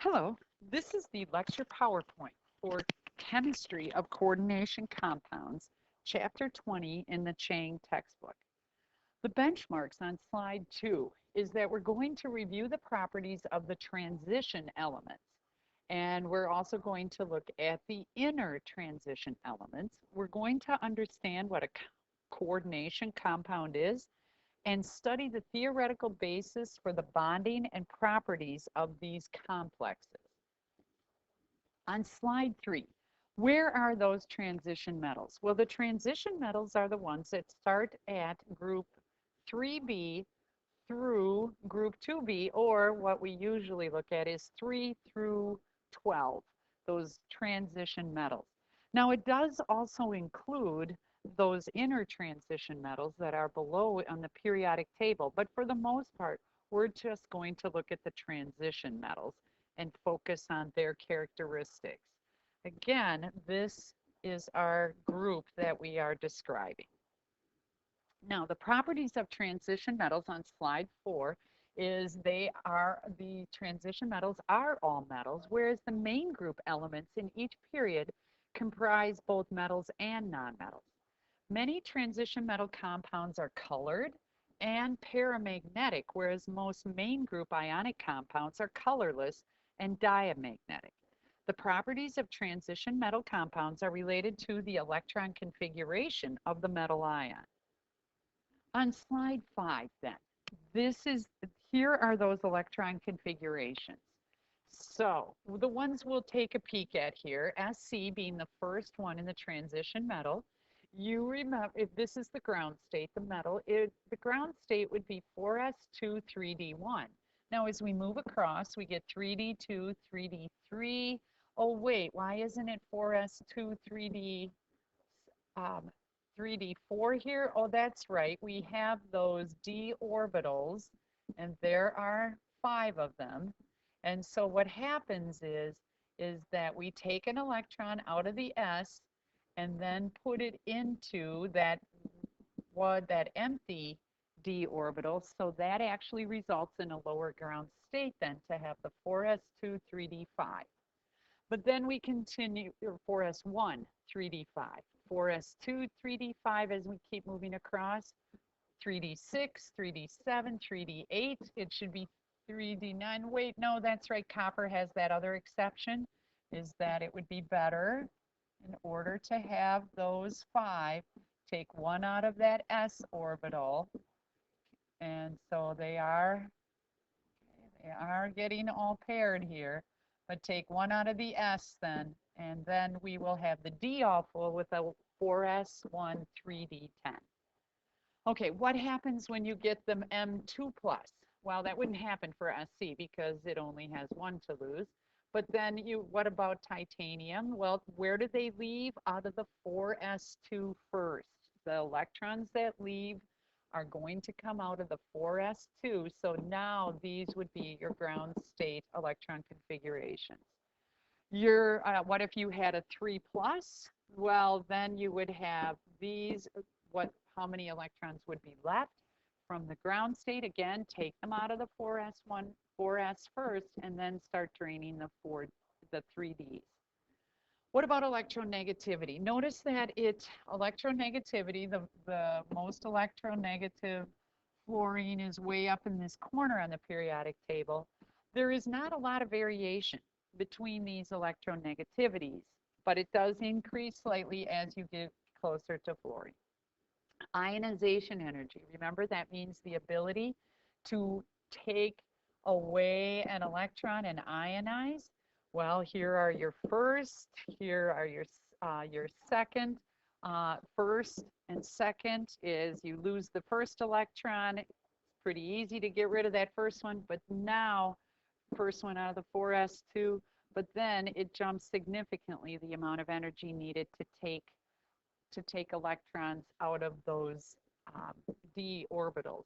Hello, this is the lecture PowerPoint for Chemistry of Coordination Compounds, Chapter 20 in the Chang textbook. The benchmarks on slide 2 is that we're going to review the properties of the transition elements, and we're also going to look at the inner transition elements. We're going to understand what a coordination compound is, and study the theoretical basis for the bonding and properties of these complexes. On slide 3, where are those transition metals? Well, the transition metals are the ones that start at group 3B through group 2B, or what we usually look at is 3 through 12, those transition metals. Now, it does also include those inner transition metals that are below on the periodic table, but for the most part, we're just going to look at the transition metals and focus on their characteristics. Again, this is our group that we are describing. Now, the properties of transition metals on slide 4 is the transition metals are all metals, whereas the main group elements in each period comprise both metals and nonmetals. Many transition metal compounds are colored and paramagnetic, whereas most main group ionic compounds are colorless and diamagnetic. The properties of transition metal compounds are related to the electron configuration of the metal ion. On slide 5, then, here are those electron configurations. So the ones we'll take a peek at here, Sc being the first one in the transition metal. You remember, if this is the ground state, the metal, the ground state would be 4s2, 3d1. Now, as we move across, we get 3d2, 3d3. Oh, wait, why isn't it 4s2, 3d4 here? Oh, that's right. We have those d orbitals, and there are 5 of them. And so what happens is that we take an electron out of the s and then put it into that empty d orbital. So that actually results in a lower ground state then to have the 4s2, 3d5. But then we continue, or 4s1, 3d5, 4s2, 3d5 as we keep moving across, 3d6, 3d7, 3d8. It should be 3d9. Wait, no, that's right. Copper has that other exception, is that it would be better in order to have those 5, take 1 out of that s orbital. And so they are getting all paired here. But take 1 out of the s then, and then we will have the d all full with a 4s1, 3d10. Okay, what happens when you get the M2+? Well, that wouldn't happen for Sc because it only has 1 to lose. But then what about titanium? Well, where do they leave? Out of the 4s2 first. The electrons that leave are going to come out of the 4s2. So now these would be your ground state electron configurations. What if you had a 3+? Well, then you would have these. How many electrons would be left from the ground state? Again, take them out of the 4s first, and then start draining the 3ds. What about electronegativity? Notice that electronegativity, the most electronegative fluorine is way up in this corner on the periodic table. There is not a lot of variation between these electronegativities, but it does increase slightly as you get closer to fluorine. Ionization energy, remember that means the ability to take away an electron and ionize. Well, here are your first, here are your second. First and second is you lose the first electron. It's pretty easy to get rid of that first one, but now first one out of the 4s2, but then it jumps significantly the amount of energy needed to take electrons out of those d orbitals.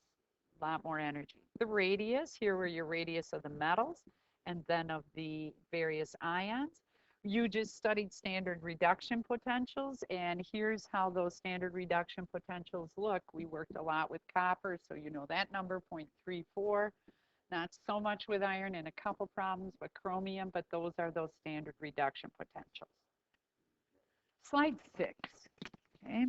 A lot more energy. The radius, here were your radius of the metals and then of the various ions. You just studied standard reduction potentials, and here's how those standard reduction potentials look. We worked a lot with copper, so you know that number, 0.34. Not so much with iron in a couple problems, but chromium, but those are those standard reduction potentials. Slide 6. Okay.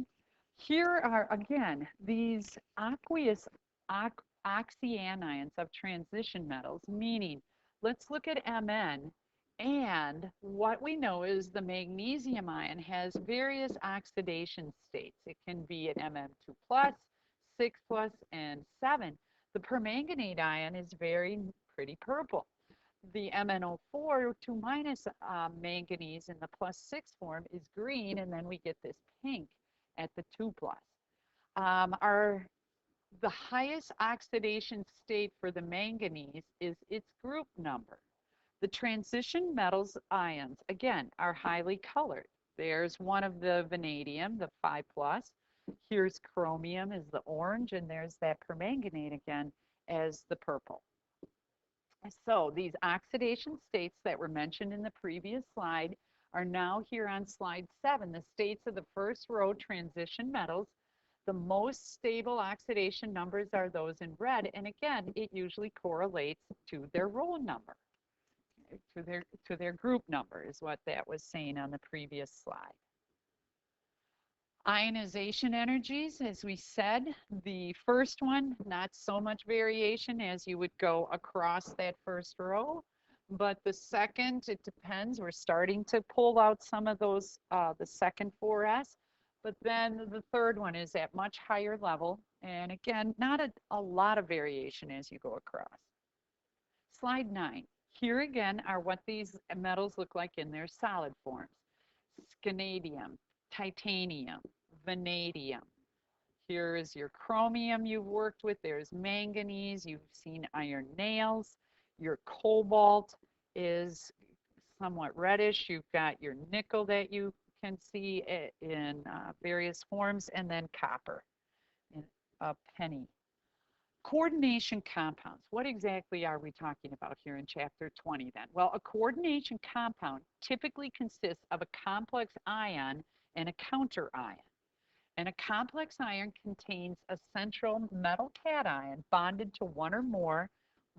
Here are, again, these aqueous oxyanions of transition metals, meaning let's look at Mn, and what we know is the magnesium ion has various oxidation states. It can be an Mn2 plus, 6 plus, and 7. The permanganate ion is very pretty purple. The MnO4 2 minus manganese in the plus 6 form is green, and then we get this pink at the 2 plus. The highest oxidation state for the manganese is its group number. The transition metals ions, again, are highly colored. There's one of the vanadium, the 5 plus. Here's chromium is the orange, and there's that permanganate again as the purple. So these oxidation states that were mentioned in the previous slide are now here on slide 7. The states of the first row transition metals. The most stable oxidation numbers are those in red, and again, it usually correlates to their roll number, to their group number is what that was saying on the previous slide. Ionization energies, as we said, the first one, not so much variation as you would go across that first row, but the second, it depends. We're starting to pull out some of those, the second 4s. But then the third one is at much higher level. And again, not a lot of variation as you go across. Slide 9. Here again are what these metals look like in their solid forms. Scandium, titanium, vanadium. Here is your chromium you've worked with. There's manganese. You've seen iron nails. Your cobalt is somewhat reddish. You've got your nickel that you can see in various forms, and then copper in a penny. Coordination compounds. What exactly are we talking about here in chapter 20 then? Well, a coordination compound typically consists of a complex ion and a counter ion. And a complex ion contains a central metal cation bonded to one or more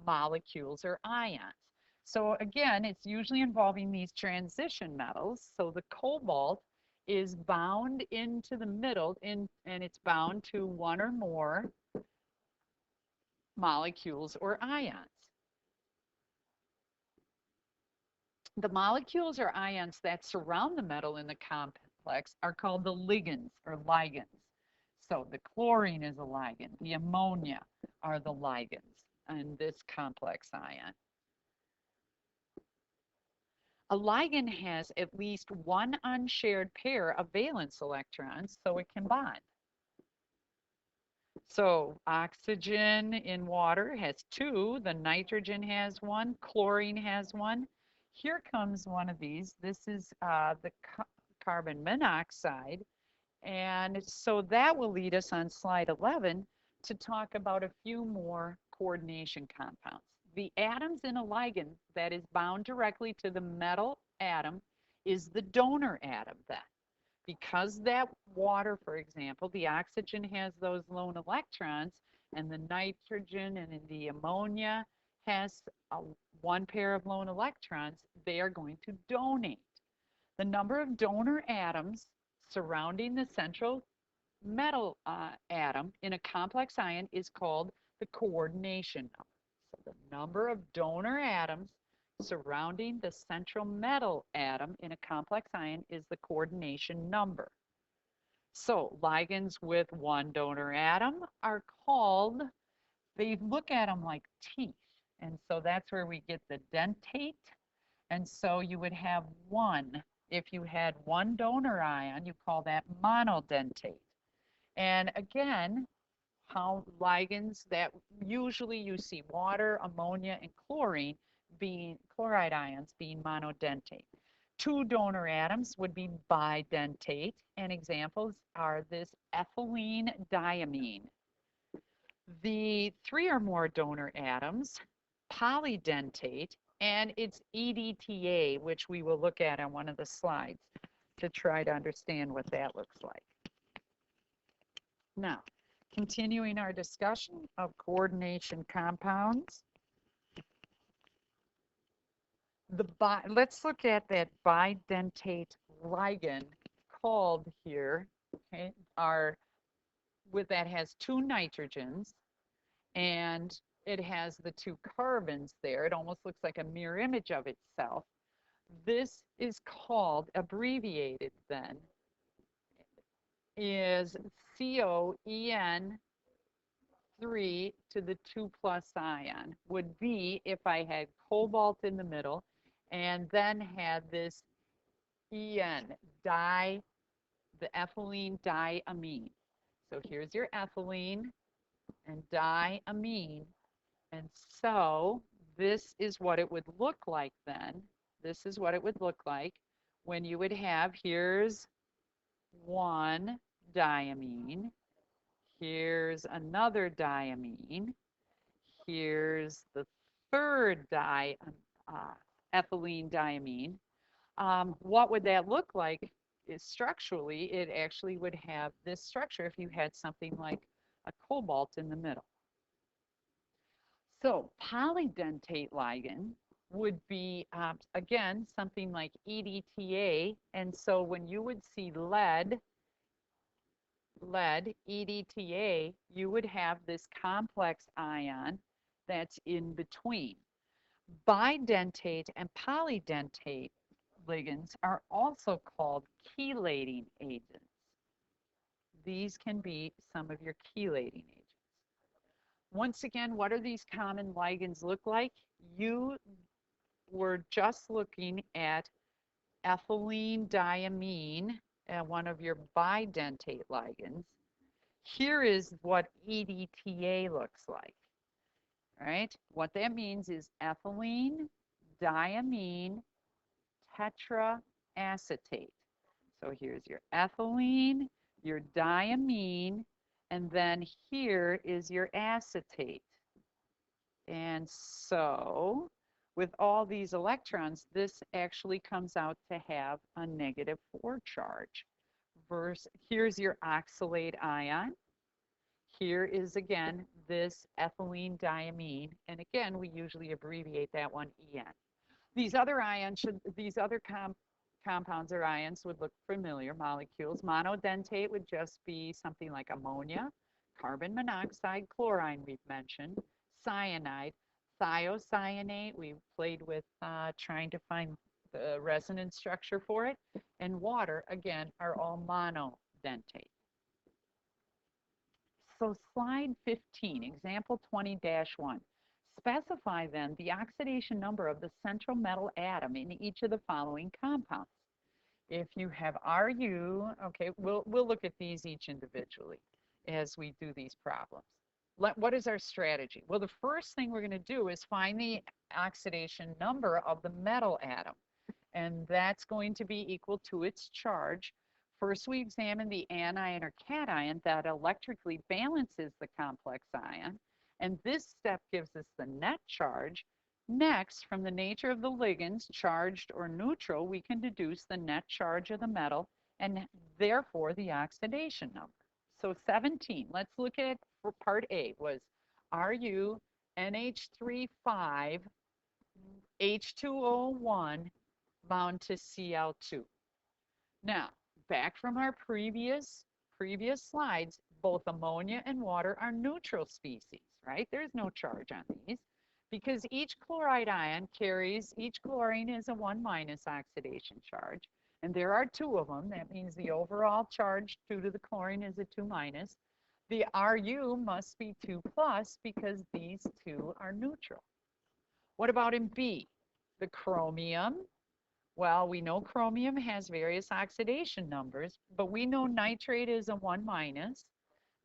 molecules or ions. So again, it's usually involving these transition metals. So the cobalt is bound into the middle, and it's bound to one or more molecules or ions. The molecules or ions that surround the metal in the complex are called the ligands or ligands. So the chlorine is a ligand, the ammonia are the ligands in this complex ion. A ligand has at least one unshared pair of valence electrons, so it can bond. So oxygen in water has 2, the nitrogen has 1, chlorine has 1. Here comes one of these. This is the carbon monoxide. And so that will lead us on slide 11 to talk about a few more coordination compounds. The atoms in a ligand that is bound directly to the metal atom is the donor atom then. Because that water, for example, the oxygen has those lone electrons, and the nitrogen and the ammonia has one pair of lone electrons, they are going to donate. The number of donor atoms surrounding the central metal atom in a complex ion is called the coordination number. So the number of donor atoms surrounding the central metal atom in a complex ion is the coordination number. So ligands with one donor atom are called, they look at them like teeth. And so that's where we get the dentate. And so you would have one. If you had one donor ion, you call that monodentate. And again, how ligands that usually you see water, ammonia, and chlorine being chloride ions being monodentate. 2 donor atoms would be bidentate, and examples are this ethylene diamine. The 3 or more donor atoms, polydentate, and it's EDTA, which we will look at on one of the slides to try to understand what that looks like. Now, continuing our discussion of coordination compounds. Let's look at that bidentate ligand called here, okay, that has two nitrogens and it has the two carbons there. It almost looks like a mirror image of itself. This is called, abbreviated then, is COEN 3 to the 2 plus ion would be if I had cobalt in the middle and then had this EN, the ethylene diamine. So here's your ethylene and diamine. And so this is what it would look like then. This is what it would look like when you would have, here's one diamine, here's another diamine, here's the third ethylene diamine. What would that look like? Is structurally, it actually would have this structure if you had something like a cobalt in the middle. So polydentate ligand would be, again, something like EDTA. And so when you would see lead, EDTA, you would have this complex ion that's in between. Bidentate and polydentate ligands are also called chelating agents. These can be some of your chelating agents. Once again, what do these common ligands look like? You were just looking at ethylene diamine, one of your bidentate ligands. Here is what EDTA looks like. All right, what that means is ethylene diamine tetraacetate. So here's your ethylene, your diamine, and then here is your acetate. And so with all these electrons, this actually comes out to have a -4 charge. Here's your oxalate ion. Here is again this ethylene diamine, and again we usually abbreviate that one EN. These other compounds or ions would look familiar, molecules. Monodentate would just be something like ammonia, carbon monoxide, chlorine we've mentioned, cyanide, thiocyanate, we played with trying to find the resonance structure for it, and water, again, are all monodentate. So slide 15, example 20-1. Specify then the oxidation number of the central metal atom in each of the following compounds. If you have Ru, okay, we'll look at these each individually as we do these problems. What is our strategy? Well, the first thing we're going to do is find the oxidation number of the metal atom, and that's going to be equal to its charge. First, we examine the anion or cation that electrically balances the complex ion, and this step gives us the net charge. Next, from the nature of the ligands, charged or neutral, we can deduce the net charge of the metal and therefore the oxidation number. So 17, let's look at for part A was Ru NH3 5 H2O1 bound to Cl2. Now, back from our previous slides, both ammonia and water are neutral species, right? There's no charge on these because each chloride ion carries, each chlorine is a 1- oxidation charge, and there are two of them. That means the overall charge due to the chlorine is a 2-. The Ru must be 2+ because these two are neutral. What about in B? The chromium. Well, we know chromium has various oxidation numbers, but we know nitrate is a 1-.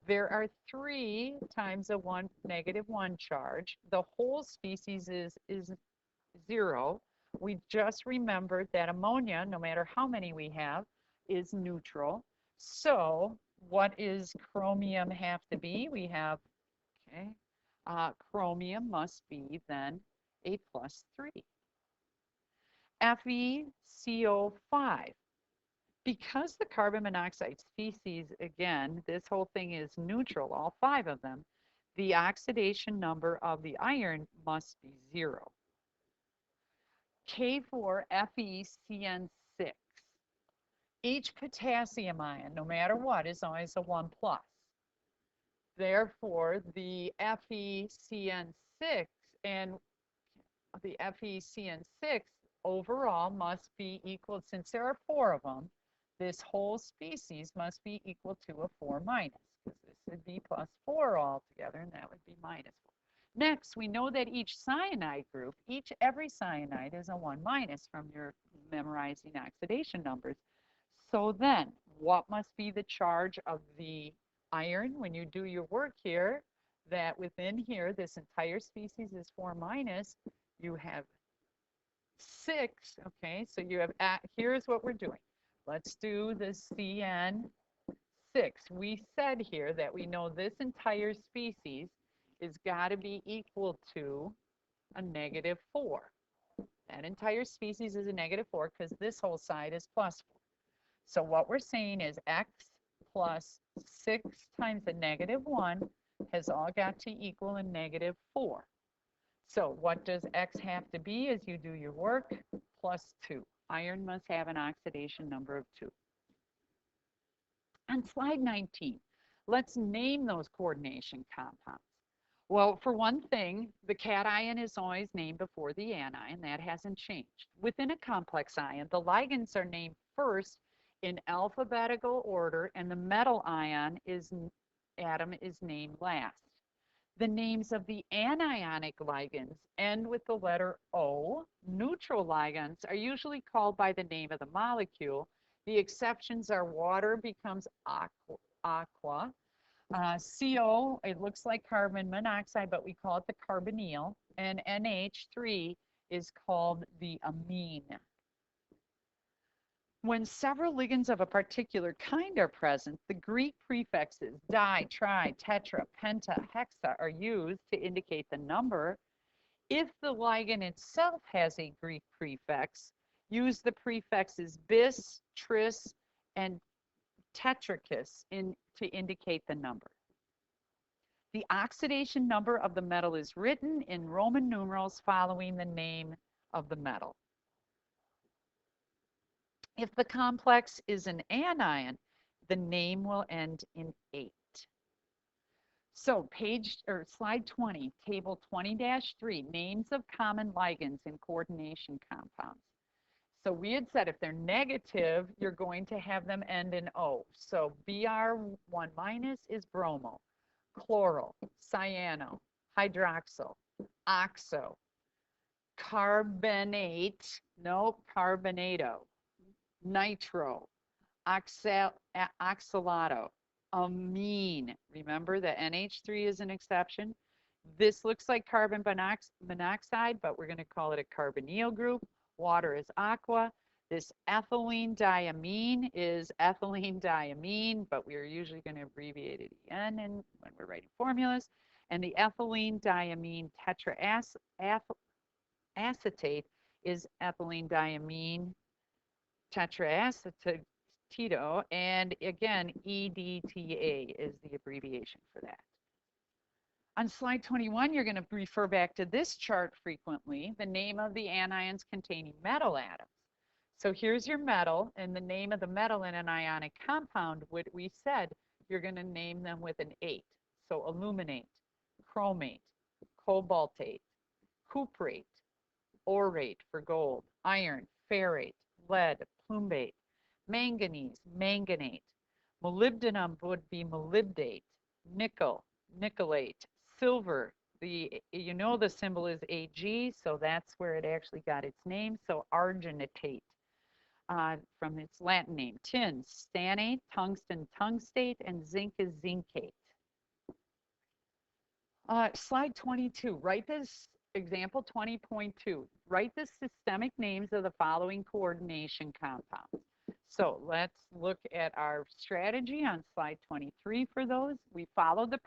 There are 3 times a -1 charge. The whole species is 0. We just remembered that ammonia, no matter how many we have, is neutral. So what is chromium have to be? We have, okay, chromium must be then a +3. FeCO5. Because the carbon monoxide species, again, this whole thing is neutral, all 5 of them, the oxidation number of the iron must be 0. K4FeCN6. Each potassium ion, no matter what, is always a 1 plus. Therefore, the FeCN6 and the FeCN6 overall must be equal, since there are 4 of them, this whole species must be equal to a 4 minus, because this would be plus 4 altogether, and that would be minus 4. Next, we know that each cyanide group, every cyanide is a 1 minus from your memorizing oxidation numbers. So then, what must be the charge of the iron when you do your work here? That within here, this entire species is 4 minus. You have 6, okay? So you have, here's what we're doing. Let's do the CN6. We said here that we know this entire species is got to be equal to a negative 4. That entire species is a negative 4 because this whole side is plus 4. So what we're saying is x plus 6 times a negative 1 has all got to equal a negative 4. So what does x have to be as you do your work? Plus 2. Iron must have an oxidation number of 2. On slide 19, let's name those coordination compounds. Well, for one thing, the cation is always named before the anion. That hasn't changed. Within a complex ion, the ligands are named first in alphabetical order, and the metal atom is named last. The names of the anionic ligands end with the letter O. Neutral ligands are usually called by the name of the molecule. The exceptions are water becomes aqua. CO, it looks like carbon monoxide, but we call it the carbonyl. And NH3 is called the amine. When several ligands of a particular kind are present, the Greek prefixes di, tri, tetra, penta, hexa are used to indicate the number. If the ligand itself has a Greek prefix, use the prefixes bis, tris, and tetrachus to indicate the number. The oxidation number of the metal is written in Roman numerals following the name of the metal. If the complex is an anion, the name will end in 8. So slide 20, table 20-3, names of common ligands in coordination compounds. So we had said if they're negative, you're going to have them end in O. So Br1 minus is bromo, chloral, cyano, hydroxyl, oxo, carbonate, no, carbonato, nitro, oxalato, amine. Remember that NH3 is an exception. This looks like carbon monoxide, but we're going to call it a carbonyl group. Water is aqua. This ethylene diamine is ethylene diamine, but we're usually going to abbreviate it EN when we're writing formulas. And the ethylene diamine tetraacetate is ethylene diamine tetraacetate, and again, EDTA is the abbreviation for that. On slide 21, you're going to refer back to this chart frequently, the name of the anions containing metal atoms. So here's your metal, and the name of the metal in an ionic compound, what we said, you're going to name them with an 8. So aluminate, chromate, cobaltate, cuprate, orate for gold, iron, ferrate, lead, plumbate, manganese, manganate, molybdenum would be molybdate, nickel, nickelate, silver, you know the symbol is Ag, so that's where it actually got its name. So argentatate from its Latin name. Tin, stannate, tungsten, tungstate, and zinc is zincate. Slide 22, write this example 20.2. Write the systemic names of the following coordination compounds. So let's look at our strategy on slide 23 for those. We followed the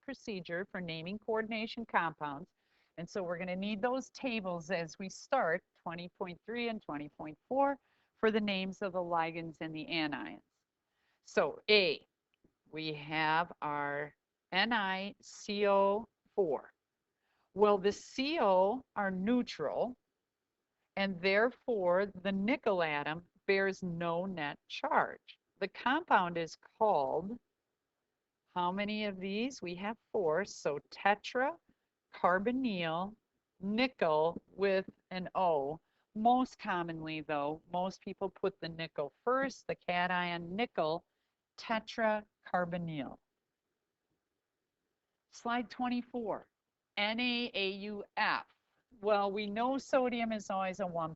procedure for naming coordination compounds. And so we're going to need those tables as we start 20.3 and 20.4 for the names of the ligands and the anions. So A, we have our NiCO4. Well, the CO are neutral, and therefore the nickel atom bears no net charge. The compound is called, how many of these? We have 4, so tetracarbonyl nickel with an O. Most commonly, though, most people put the nickel first, the cation nickel, tetracarbonyl. Slide 24, NaAUF. Well, we know sodium is always a 1+,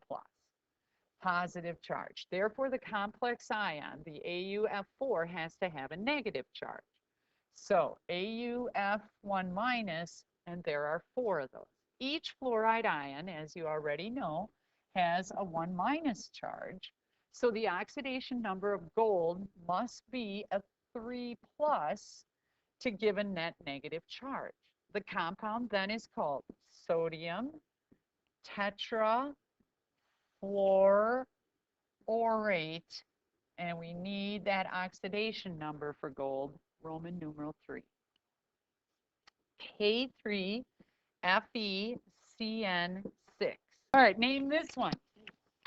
positive charge. Therefore, the complex ion, the AuF4, has to have a negative charge. So AuF1 minus, and there are 4 of those. Each fluoride ion, as you already know, has a 1 minus charge. So the oxidation number of gold must be a 3 plus to give a net negative charge. The compound then is called sodium tetrafluororate, and we need that oxidation number for gold, Roman numeral 3. K3FeCN6. All right, name this one.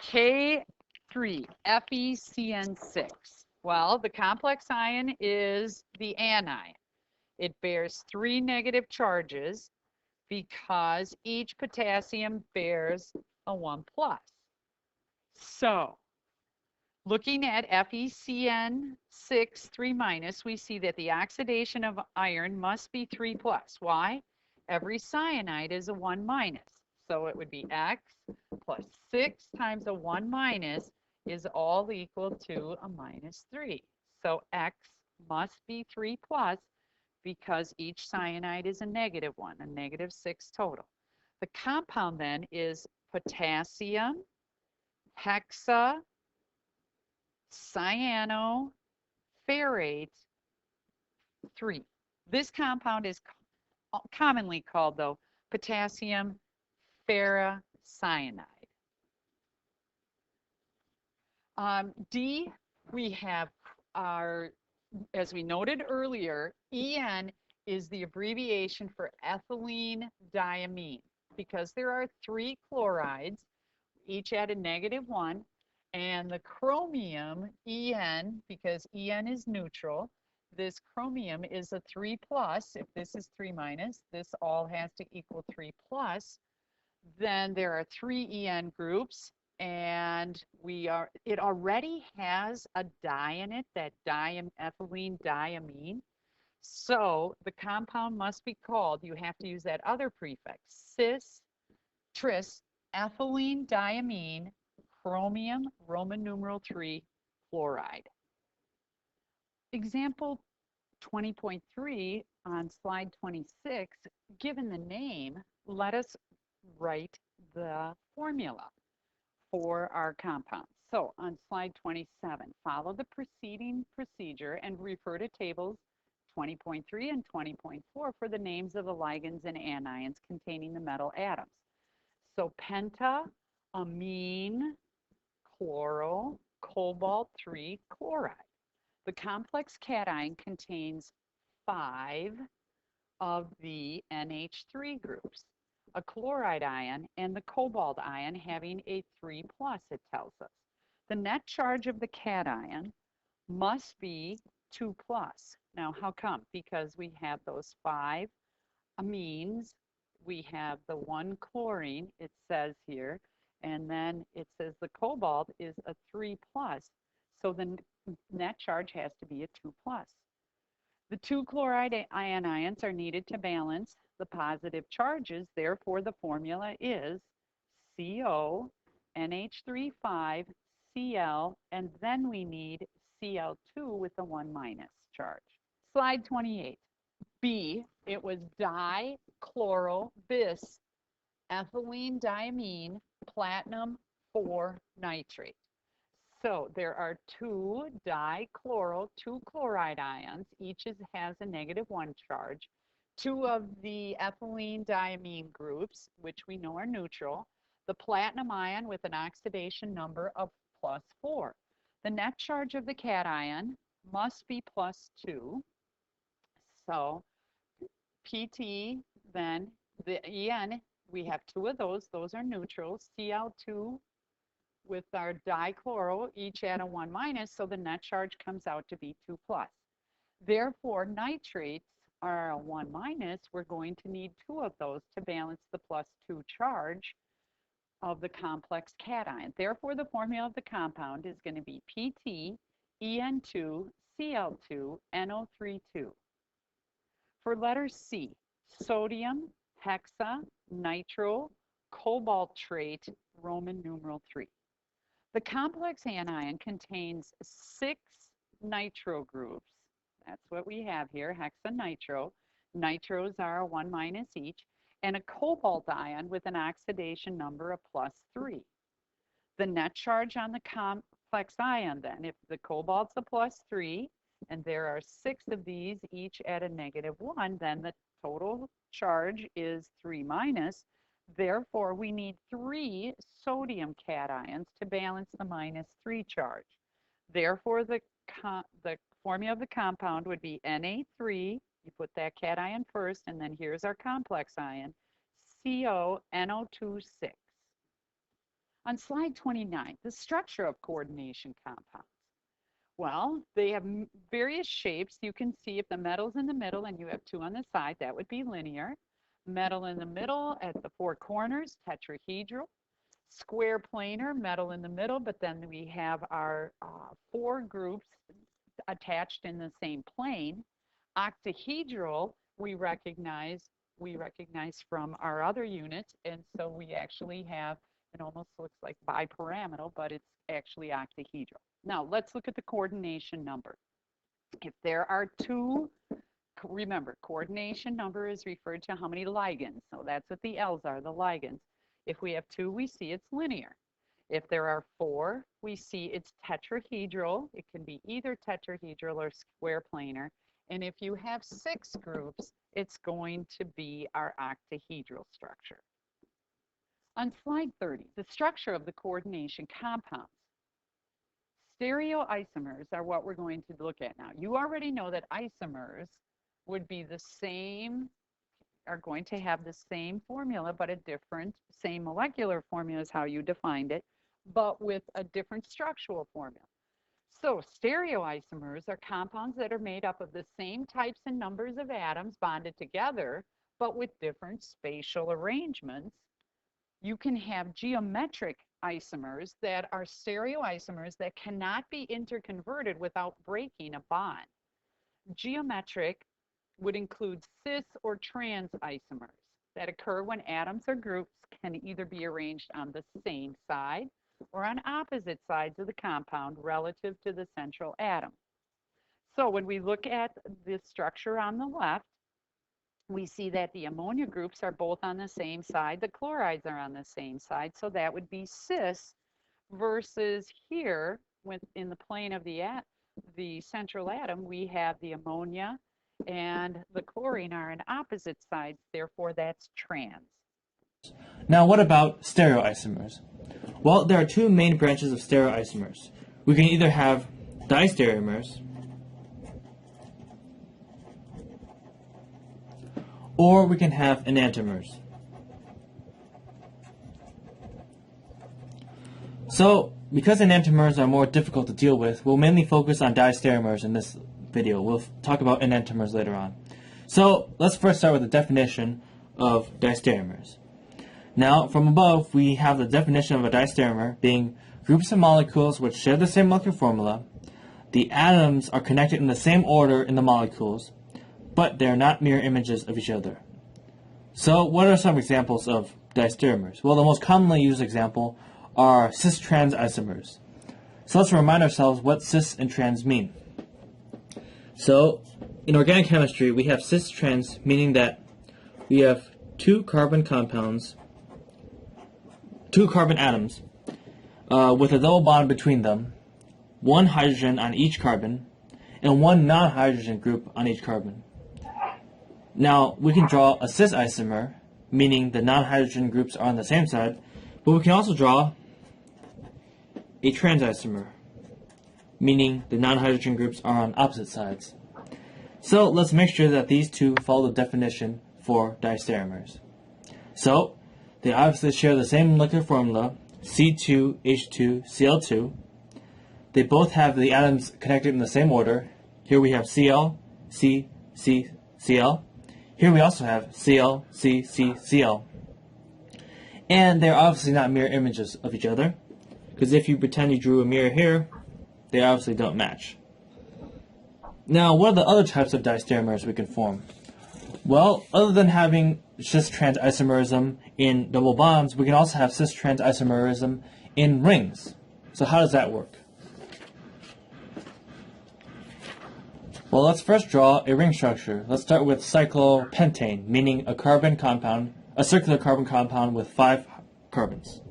K3FeCN6. Well, the complex ion is the anion. It bears 3 negative charges because each potassium bears a 1+. So, looking at FeCN6 3-, we see that the oxidation of iron must be 3+. Why? Every cyanide is a 1-. So it would be X plus 6 times a 1- is all equal to a -3. So X must be 3+ because each cyanide is a -1, a -6 total. The compound then is potassium hexacyanoferrate 3. This compound is commonly called, though, potassium ferrocyanide. D, we have our, as we noted earlier, EN is the abbreviation for ethylene diamine because there are 3 chlorides, each at a -1, and the chromium, En, because En is neutral, this chromium is a 3+. If this is 3-, this all has to equal 3+. Then there are 3 En groups, and it already has a di in it, that ethylene diamine. So the compound must be called, you have to use that other prefix, cis, tris, ethylene diamine, chromium, Roman numeral 3, fluoride. Example 20.3 on slide 26, given the name, let us write the formula for our compound. So on slide 27, follow the preceding procedure and refer to tables 20.3 and 20.4 for the names of the ligands and anions containing the metal atoms. So pentamine chloro cobalt 3 chloride. The complex cation contains 5 of the NH3 groups, a chloride ion and the cobalt ion having a 3+, it tells us. The net charge of the cation must be 2+. Now, how come? Because we have those 5 amines, we have the 1 chlorine, it says here, and then it says the cobalt is a 3+. So the net charge has to be a 2+. The 2 chloride ions are needed to balance the positive charges. Therefore, the formula is CO, NH3 Cl, and then we need Cl2 with a 1- charge. Slide 28. B, it was dichlorobis ethylene diamine platinum 4 nitrate. So there are 2 dichloro, 2 chloride ions, each has a -1 charge. 2 of the ethylene diamine groups, which we know are neutral. The platinum ion with an oxidation number of +4. The net charge of the cation must be +2. So PT, then the En we have two of those. Those are neutral. Cl2 with our dichloro, each at a 1 minus, so the net charge comes out to be 2 plus. Therefore, nitrates are a 1 minus. We're going to need two of those to balance the plus 2 charge of the complex cation. Therefore, the formula of the compound is going to be Pt En2 Cl2 NO32. For letter C, sodium, hexa, nitro, cobaltrate, Roman numeral 3. The complex anion contains 6 nitro groups. That's what we have here, hexanitro. Nitros are a 1 minus each, and a cobalt ion with an oxidation number of +3. The net charge on the complex ion then, if the cobalt's a +3, and there are 6 of these, each at a -1, then the total charge is 3 minus. Therefore, we need 3 sodium cations to balance the -3 charge. Therefore, the formula of the compound would be Na3, you put that cation first, and then here's our complex ion, CONO26. On slide 29, the structure of coordination compounds. Well, they have various shapes. You can see if the metal's in the middle and you have 2 on the side, that would be linear. Metal in the middle at the 4 corners, tetrahedral. Square planar, metal in the middle, but then we have our 4 groups attached in the same plane. Octahedral, we recognize from our other units, and so we actually have, it almost looks like bipyramidal, but it's actually octahedral. Now, let's look at the coordination number. If there are 2, remember, coordination number is referred to how many ligands, so that's what the L's are, the ligands. If we have 2, we see it's linear. If there are 4, we see it's tetrahedral. It can be either tetrahedral or square planar. And if you have 6 groups, it's going to be our octahedral structure. On slide 30, the structure of the coordination compounds. Stereoisomers are what we're going to look at now. You already know that isomers would be the same, are going to have the same formula, but a different, same molecular formula is how you defined it, but with a different structural formula. So stereoisomers are compounds that are made up of the same types and numbers of atoms bonded together, but with different spatial arrangements. You can have geometric isomers that are stereoisomers that cannot be interconverted without breaking a bond. Geometric would include cis or trans isomers that occur when atoms or groups can either be arranged on the same side or on opposite sides of the compound relative to the central atom. So when we look at the structure on the left, we see that the ammonia groups are both on the same side, the chlorides are on the same side, so that would be cis, versus here, in the plane of the central atom, we have the ammonia and the chlorine are on opposite sides, therefore that's trans. Now what about stereoisomers? Well, there are 2 main branches of stereoisomers. We can either have distereomers or we can have enantiomers. So, because enantiomers are more difficult to deal with, we'll mainly focus on distereomers in this video. We'll talk about enantiomers later on. So, let's first start with the definition of distereomers. Now, from above, we have the definition of a distereomer being groups of molecules which share the same molecular formula. The atoms are connected in the same order in the molecules, but they are not mirror images of each other. So, what are some examples of distereomers? Well, the most commonly used example are cis-trans isomers. So let's remind ourselves what cis and trans mean. So, in organic chemistry, we have cis-trans, meaning that we have 2 carbon compounds, 2 carbon atoms, with a double bond between them, 1 hydrogen on each carbon, and 1 non-hydrogen group on each carbon. Now, we can draw a cis isomer, meaning the non-hydrogen groups are on the same side, but we can also draw a trans isomer, meaning the non-hydrogen groups are on opposite sides. So let's make sure that these 2 follow the definition for distereomers. So They obviously share the same molecular formula, C2H2Cl2. They both have the atoms connected in the same order. Here we have Cl, C, C, Cl. Here we also have Cl, C, C, Cl. And they're obviously not mirror images of each other, because if you pretend you drew a mirror here, they obviously don't match. Now, what are the other types of diastereomers we can form? Well, other than having cis-trans isomerism in double bonds, we can also have cis-trans isomerism in rings. So how does that work? Well, let's first draw a ring structure. Let's start with cyclopentane, meaning a carbon compound, a circular carbon compound with 5 carbons.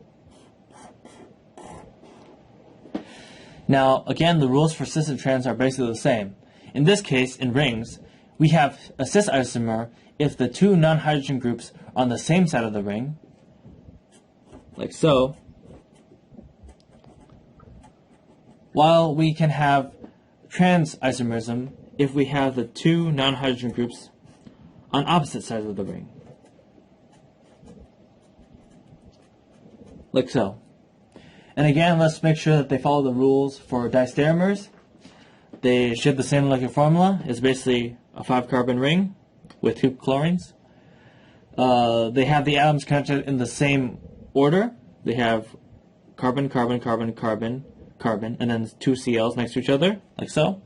Now, again, the rules for cis and trans are basically the same. In this case, in rings, we have a cis isomer if the 2 non-hydrogen groups are on the same side of the ring, like so, while we can have trans isomerism if we have the 2 non-hydrogen groups on opposite sides of the ring, like so. And again, let's make sure that they follow the rules for diastereomers. They share the same molecular formula. It's basically a 5-carbon ring with 2 chlorines. They have the atoms connected in the same order. They have carbon, carbon, carbon, carbon, carbon, and then 2 Cls next to each other, like so.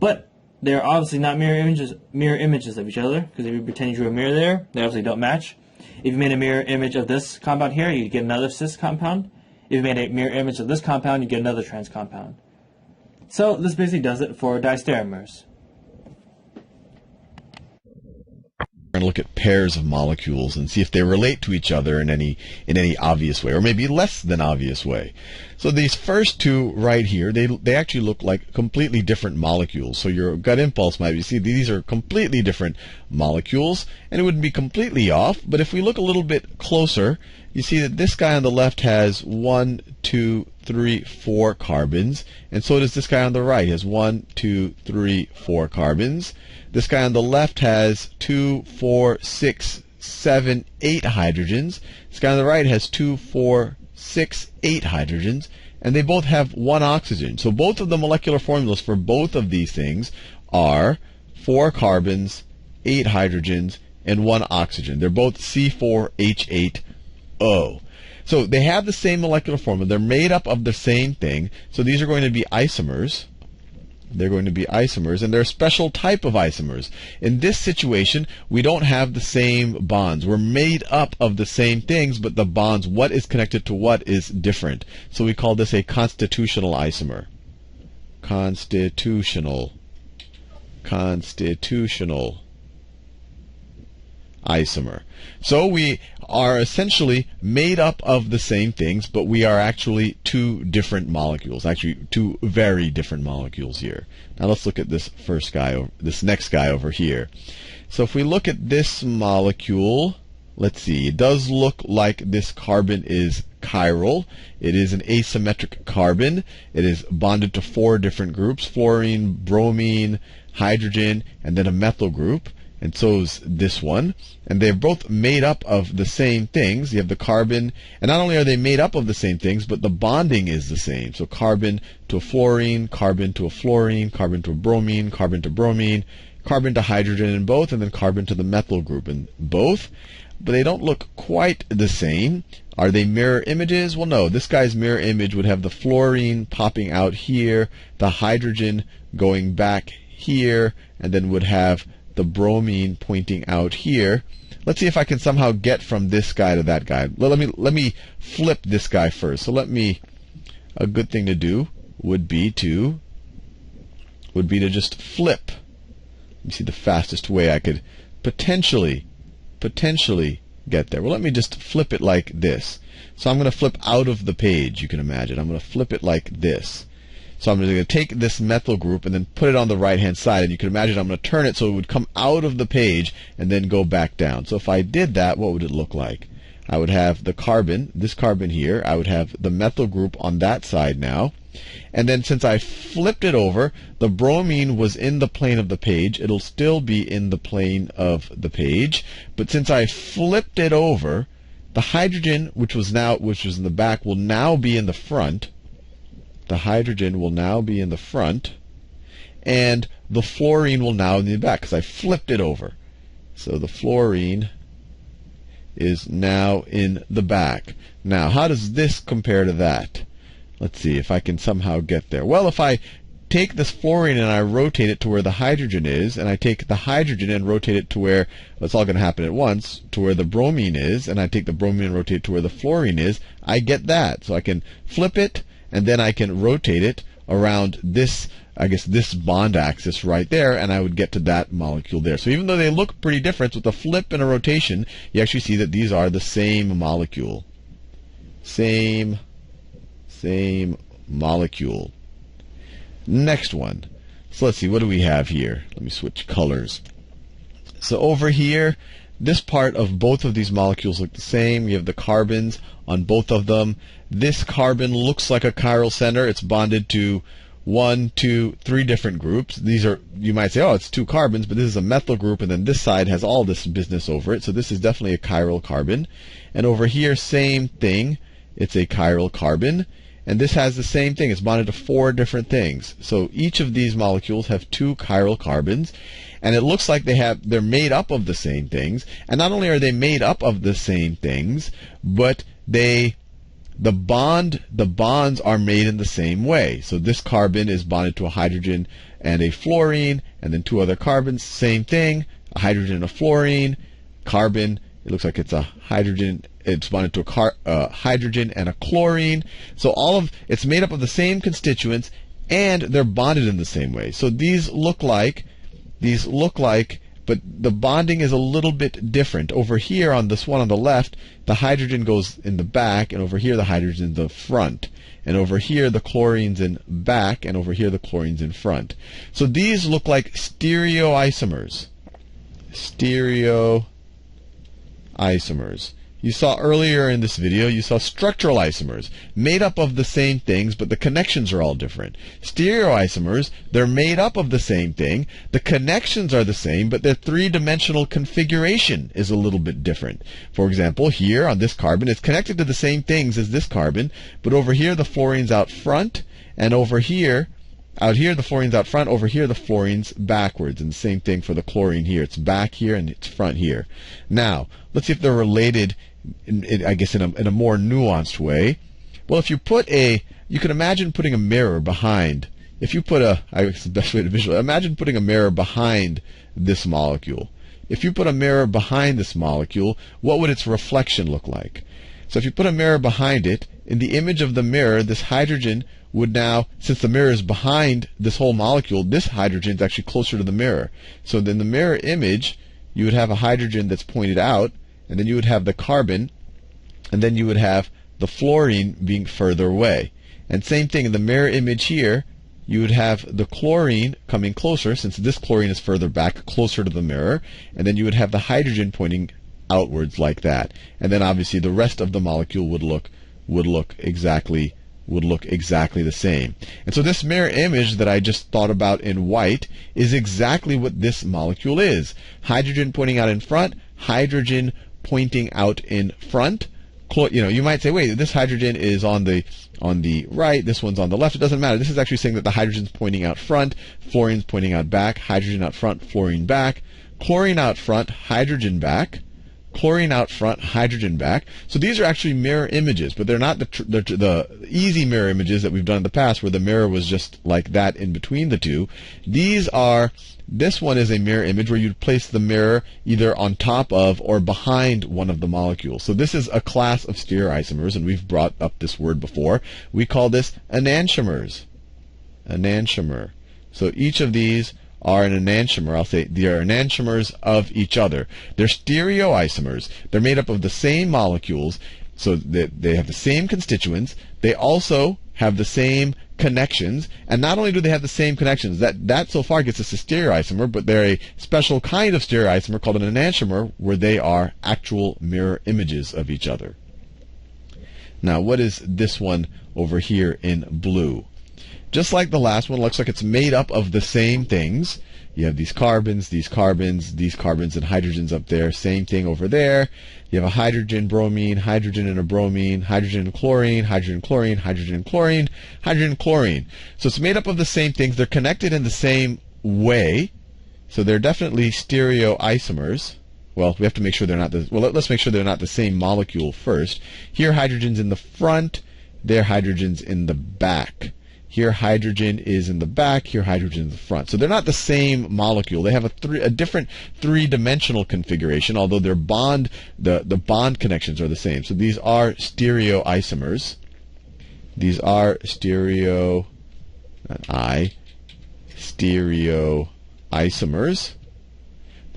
But they're obviously not mirror images of each other, because if you pretend you drew a mirror there, they obviously don't match. If you made a mirror image of this compound here, you get another cis compound. If you made a mirror image of this compound, you get another trans compound. So this basically does it for diastereomers. We're going to look at pairs of molecules and see if they relate to each other in any obvious way, or maybe less than obvious way. So these first two right here, they actually look like completely different molecules. So your gut impulse might be, see, these are completely different molecules, and it wouldn't be completely off. But if we look a little bit closer, you see that this guy on the left has 1, 2, 3, 4 carbons, and so does this guy on the right. He has 1, 2, 3, 4 carbons. This guy on the left has 2, 4, 6, 7, 8 hydrogens. This guy on the right has 2, 4, 6, 8 hydrogens, and they both have 1 oxygen. So both of the molecular formulas for both of these things are 4 carbons, 8 hydrogens, and 1 oxygen. They're both C4H8O. So they have the same molecular formula. They're made up of the same thing. So these are going to be isomers. They're going to be isomers, and they're a special type of isomers. In this situation, we don't have the same bonds. We're made up of the same things, but the bonds, what is connected to what, is different. So we call this a constitutional isomer. Constitutional isomer. So we are essentially made up of the same things, but we are actually 2 different molecules. Actually, 2 very different molecules here. Now let's look at this next guy over here. So if we look at this molecule, let's see, it does look like this carbon is chiral. It is an asymmetric carbon. It is bonded to 4 different groups: fluorine, bromine, hydrogen, and then a methyl group. And so is this one. And they're both made up of the same things. You have the carbon, and not only are they made up of the same things, but the bonding is the same. So carbon to a fluorine, carbon to a fluorine, carbon to a bromine, carbon to bromine, carbon to hydrogen in both, and then carbon to the methyl group in both. But they don't look quite the same. Are they mirror images? Well, no. This guy's mirror image would have the fluorine popping out here, the hydrogen going back here, and then would have the bromine pointing out here. Let's see if I can somehow get from this guy to that guy. Let me flip this guy first. So a good thing to do would be to just flip. Let me see the fastest way I could potentially get there. Well, let me just flip it like this. So I'm going to flip out of the page, you can imagine. I'm going to flip it like this. So I'm going to take this methyl group and then put it on the right-hand side. And you can imagine I'm going to turn it so it would come out of the page and then go back down. So if I did that, what would it look like? I would have the carbon, this carbon here. I would have the methyl group on that side now. And then since I flipped it over, the bromine was in the plane of the page. It'll still be in the plane of the page. But since I flipped it over, the hydrogen, which was in the back, will now be in the front. The hydrogen will now be in the front, and the fluorine will now be in the back because I flipped it over. So the fluorine is now in the back. Now, how does this compare to that? Let's see if I can somehow get there. Well, if I take this fluorine and I rotate it to where the hydrogen is, and I take the hydrogen and rotate it to where, it's all going to happen at once, to where the bromine is, and I take the bromine and rotate it to where the fluorine is, I get that. So I can flip it, and then I can rotate it around this, I guess, this bond axis right there, and I would get to that molecule there. So even though they look pretty different, with a flip and a rotation, you actually see that these are the same molecule. Same molecule. Next one. So let's see, what do we have here? Let me switch colors. So over here, this part of both of these molecules look the same. You have the carbons on both of them. This carbon looks like a chiral center. It's bonded to 1, 2, 3 different groups. These are, you might say, oh, it's 2 carbons, but this is a methyl group, and then this side has all this business over it. So this is definitely a chiral carbon. And over here, same thing. It's a chiral carbon. And this has the same thing. It's bonded to 4 different things. So each of these molecules have 2 chiral carbons. And it looks like they're made up of the same things. And not only are they made up of the same things, but the bonds are made in the same way. So this carbon is bonded to a hydrogen and a fluorine, and then 2 other carbons, same thing, a hydrogen and a fluorine, carbon, it looks like it's a hydrogen, it's bonded to a hydrogen and a chlorine. So it's made up of the same constituents, and they're bonded in the same way. So these look like, but the bonding is a little bit different. Over here on this one on the left, the hydrogen goes in the back, and over here the hydrogen's in the front. And over here the chlorine's in back, and over here the chlorine's in front. So these look like stereoisomers. Stereoisomers. You saw earlier in this video, you saw structural isomers, made up of the same things, but the connections are all different. Stereoisomers, they're made up of the same thing, the connections are the same, but their three-dimensional configuration is a little bit different. For example, here on this carbon, it's connected to the same things as this carbon, but over here the fluorine's out front, and over here, out here the fluorine's out front, over here the fluorine's backwards, and the same thing for the chlorine here. It's back here and it's front here. Now, let's see if they're related, I guess in a more nuanced way. Well, if you you can imagine putting a mirror behind, I guess the best way to visualize, imagine putting a mirror behind this molecule. If you put a mirror behind this molecule, what would its reflection look like? So if you put a mirror behind it, in the image of the mirror, this hydrogen would now, since the mirror is behind this whole molecule, this hydrogen is actually closer to the mirror. So then the mirror image, you would have a hydrogen that's pointed out, and then you would have the carbon, and then you would have the fluorine being further away. And same thing in the mirror image here, you would have the chlorine coming closer, since this chlorine is further back, closer to the mirror, and then you would have the hydrogen pointing outwards like that. And then obviously the rest of the molecule would look exactly the same. And so this mirror image that I just thought about in white is exactly what this molecule is. Hydrogen pointing out in front, hydrogen pointing out in front. You might say, wait, this hydrogen is on the right, this one's on the left. It doesn't matter. This is actually saying that the hydrogen's pointing out front, fluorine's pointing out back, hydrogen out front, fluorine back, chlorine out front, hydrogen back, chlorine out front, hydrogen back. So these are actually mirror images, but they're not the easy mirror images that we've done in the past where the mirror was just like that in between the two. This one is a mirror image where you'd place the mirror either on top of or behind one of the molecules. So this is a class of stereoisomers, and we've brought up this word before. We call this enantiomers. Enantiomer. So each of these are an enantiomer. I'll say they are enantiomers of each other. They're stereoisomers. They're made up of the same molecules, so they have the same constituents. They also have the same connections, and not only do they have the same connections, that so far gets us a stereoisomer, but they're a special kind of stereoisomer called an enantiomer, where they are actual mirror images of each other. Now, what is this one over here in blue? Just like the last one, looks like it's made up of the same things. You have these carbons, these carbons, these carbons, and hydrogens up there. Same thing over there. You have a hydrogen, bromine, hydrogen and a bromine, hydrogen and chlorine, hydrogen, chlorine, hydrogen, chlorine, hydrogen, chlorine. So it's made up of the same things. They're connected in the same way. So they're definitely stereoisomers. Well, we have to make sure they're not the, well, let's make sure they're not the same molecule first. Here hydrogen's in the front, there hydrogen's in the back. Here hydrogen is in the back, here hydrogen in the front. So they're not the same molecule. They have a different three-dimensional configuration, although their bond, the bond connections are the same. So these are stereoisomers. These are stereoisomers.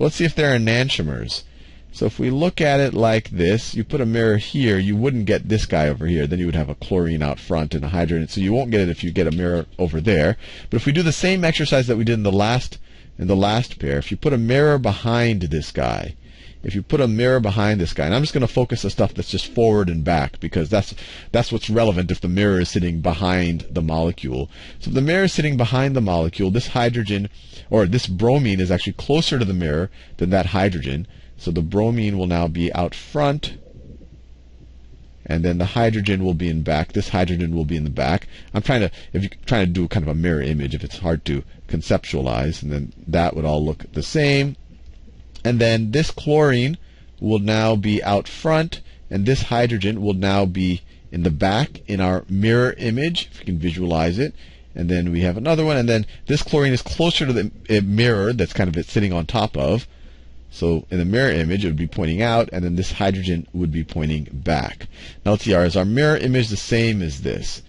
Let's see if they're enantiomers. So if we look at it like this, you put a mirror here, you wouldn't get this guy over here. Then you would have a chlorine out front and a hydrogen. So you won't get it if you get a mirror over there. But if we do the same exercise that we did in the last pair, if you put a mirror behind this guy, if you put a mirror behind this guy, and I'm just going to focus the stuff that's just forward and back, because that's what's relevant if the mirror is sitting behind the molecule. So if the mirror is sitting behind the molecule, this hydrogen, or this bromine, is actually closer to the mirror than that hydrogen. So the bromine will now be out front, and then the hydrogen will be in back. This hydrogen will be in the back. If you're trying to do kind of a mirror image, if it's hard to conceptualize, and then that would all look the same. And then this chlorine will now be out front, and this hydrogen will now be in the back in our mirror image, if you can visualize it. And then we have another one, and then this chlorine is closer to the mirror that's kind of sitting on top of. So in the mirror image, it would be pointing out, and then this hydrogen would be pointing back. Now let's see, is our mirror image the same as this?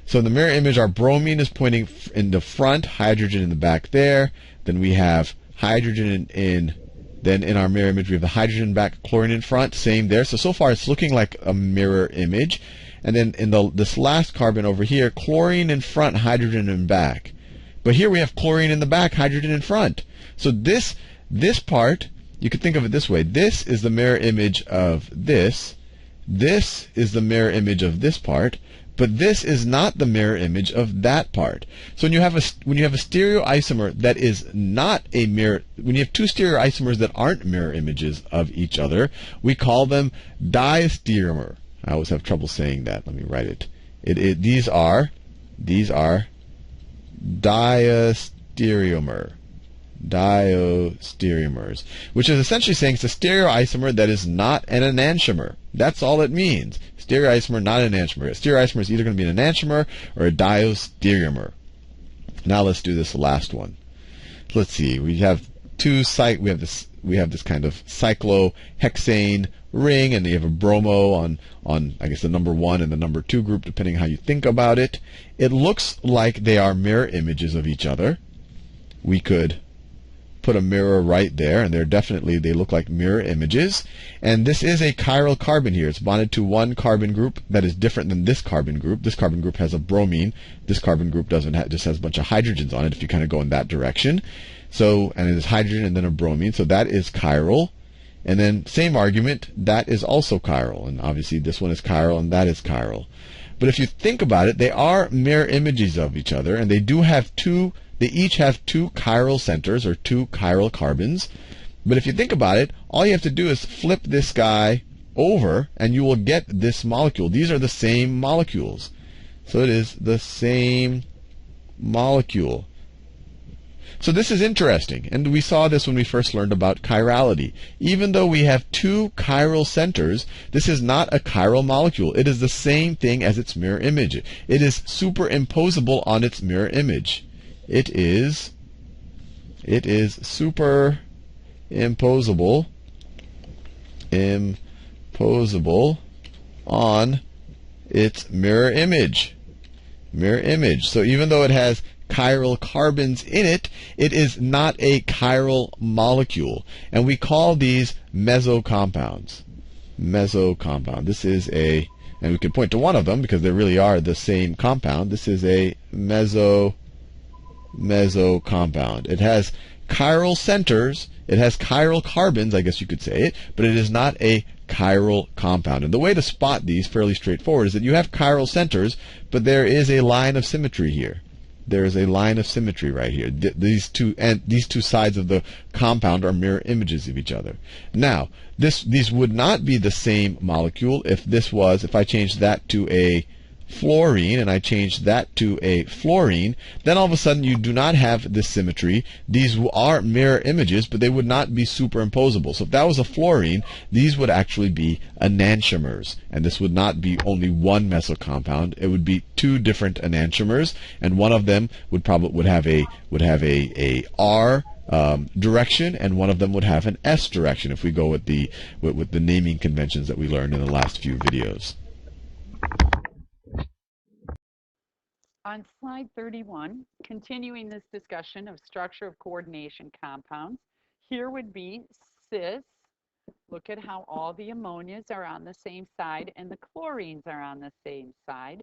So in the mirror image, our bromine is pointing in the front, hydrogen in the back there. Then we have hydrogen then in our mirror image, we have the hydrogen back, chlorine in front, same there. So far it's looking like a mirror image. And then in this last carbon over here, chlorine in front, hydrogen in back. But here we have chlorine in the back, hydrogen in front. So this part, you could think of it this way. This is the mirror image of this. This is the mirror image of this part. But this is not the mirror image of that part. So when you have a stereoisomer that is not a mirror, when you have two stereoisomers that aren't mirror images of each other, we call them diastereomer. I always have trouble saying that. Let me write it. These are diastereomers, which is essentially saying it's a stereoisomer that is not an enantiomer. That's all it means. Stereoisomer, not an enantiomer. A stereoisomer is either going to be an enantiomer or a diastereomer. Now let's do this last one. Let's see. We have we have this kind of cyclohexane ring, and you have a bromo on I guess the number 1 and the number 2 group, depending how you think about it. It looks like they are mirror images of each other. We could put a mirror right there, and they look like mirror images. And this is a chiral carbon here. It's bonded to one carbon group that is different than this carbon group. This carbon group has a bromine. This carbon group doesn't have, just has a bunch of hydrogens on it if you kind of go in that direction. So, and it is hydrogen and then a bromine. So that is chiral. And then same argument, that is also chiral. And obviously this one is chiral and that is chiral. But if you think about it, they are mirror images of each other, and they each have two chiral centers, or two chiral carbons. But if you think about it, all you have to do is flip this guy over, and you will get this molecule. These are the same molecules. So it is the same molecule. So this is interesting, and we saw this when we first learned about chirality. Even though we have two chiral centers, this is not a chiral molecule. It is the same thing as its mirror image. It is superimposable on its mirror image. It is superimposable on its mirror image. So even though it has chiral carbons in it, it is not a chiral molecule. And we call these mesocompounds. This is and we can point to one of them because they really are the same compound. This is a mesocompound. It has chiral centers, it has chiral carbons, I guess you could say it, but it is not a chiral compound. And the way to spot these fairly straightforward is that you have chiral centers, but there is a line of symmetry here. there is a line of symmetry right here. These two sides of the compound are mirror images of each other. Now, these would not be the same molecule if I changed that to a fluorine and I changed that to a fluorine, then all of a sudden you do not have this symmetry. These are mirror images, but they would not be superimposable. So if that was a fluorine, these would actually be enantiomers, and this would not be only one methyl compound. It would be two different enantiomers, and one of them would have a R direction, and one of them would have an S direction. If we go with the naming conventions that we learned in the last few videos. On slide 31, continuing this discussion of structure of coordination compounds, here would be cis. Look at how all the ammonias are on the same side and the chlorines are on the same side,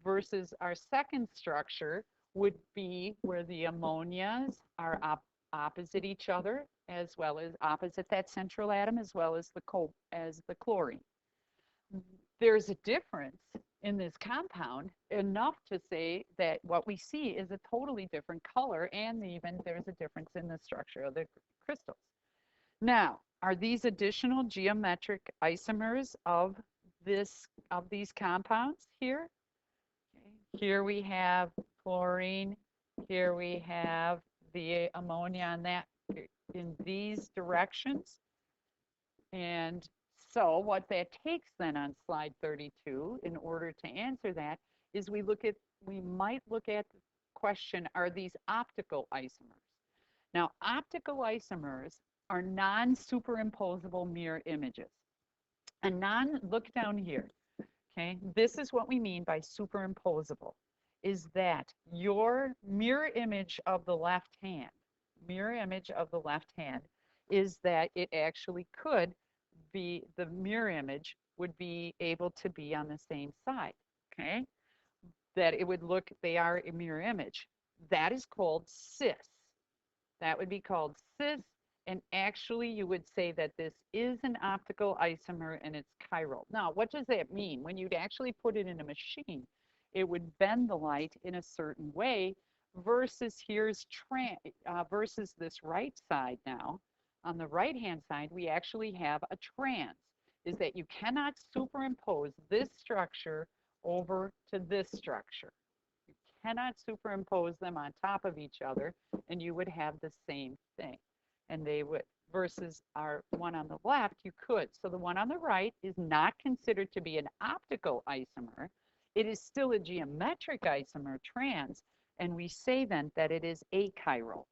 versus our second structure would be where the ammonias are opposite each other, as well as opposite that central atom, as well as the chlorine. There's a difference in this compound enough to say that what we see is a totally different color, and even there's a difference in the structure of the crystals. Now, are these additional geometric isomers of these compounds here? Okay. Here we have chlorine, here we have the ammonia on that in these directions. And so what that takes then on slide 32, in order to answer that, is we might look at the question, are these optical isomers? Now, optical isomers are non-superimposable mirror images. Look down here, okay? This is what we mean by superimposable, is that your mirror image of the left hand is that it actually could be, the mirror image would be able to be on the same side, okay? That it would look, they are a mirror image. That is called cis. That would be called cis, and actually you would say that this is an optical isomer and it's chiral. Now, what does that mean? When you'd actually put it in a machine, it would bend the light in a certain way, versus versus this right side now. On the right-hand side, we actually have a trans, is that you cannot superimpose this structure over to this structure. You cannot superimpose them on top of each other, and you would have the same thing. And they would, versus our one on the left, you could. So the one on the right is not considered to be an optical isomer. It is still a geometric isomer, trans, and we say then that it is achiral.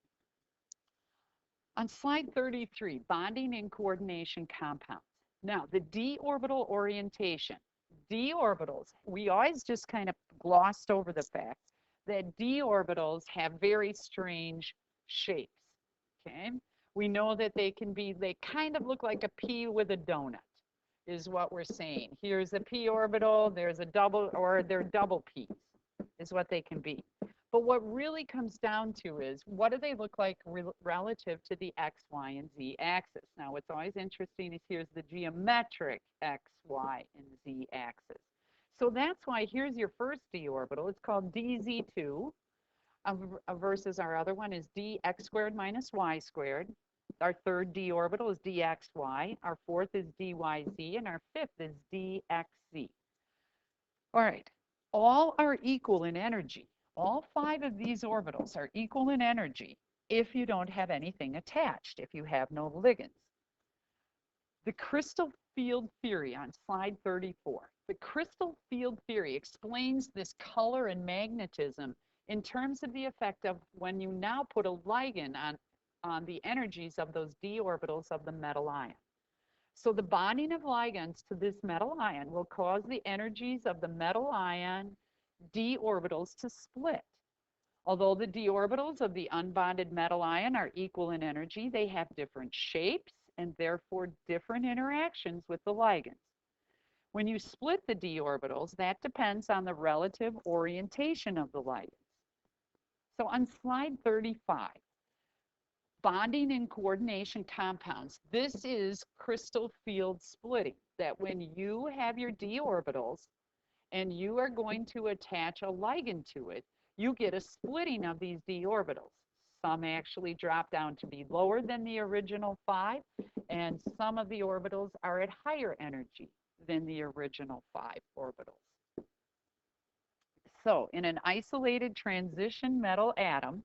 On slide 33, bonding and coordination compounds. Now, the d orbital orientation. D orbitals, we always just kind of glossed over the fact that d orbitals have very strange shapes, okay? We know that they kind of look like a P with a donut, is what we're saying. Here's a P orbital, there's a double, or they're double P's, is what they can be. But what really comes down to is, what do they look like relative to the x, y, and z axis? Now, what's always interesting is here's the geometric x, y, and z axis. So that's why here's your first d orbital. It's called dz2, versus our other one is dx squared minus y squared. Our third d orbital is dxy. Our fourth is dyz, and our fifth is dxz. All right, all are equal in energy. All 5 of these orbitals are equal in energy if you don't have anything attached, if you have no ligands. The crystal field theory on slide 34. The crystal field theory explains this color and magnetism in terms of the effect of when you now put a ligand on the energies of those d orbitals of the metal ion. So the bonding of ligands to this metal ion will cause the energies of the metal ion d orbitals to split. Although the d orbitals of the unbonded metal ion are equal in energy, they have different shapes and therefore different interactions with the ligands. When you split the d orbitals, that depends on the relative orientation of the ligands. So on slide 35, bonding and coordination compounds. This is crystal field splitting, that when you have your d orbitals and you are going to attach a ligand to it, you get a splitting of these d orbitals. Some actually drop down to be lower than the original 5, and some of the orbitals are at higher energy than the original 5 orbitals. So in an isolated transition metal atom,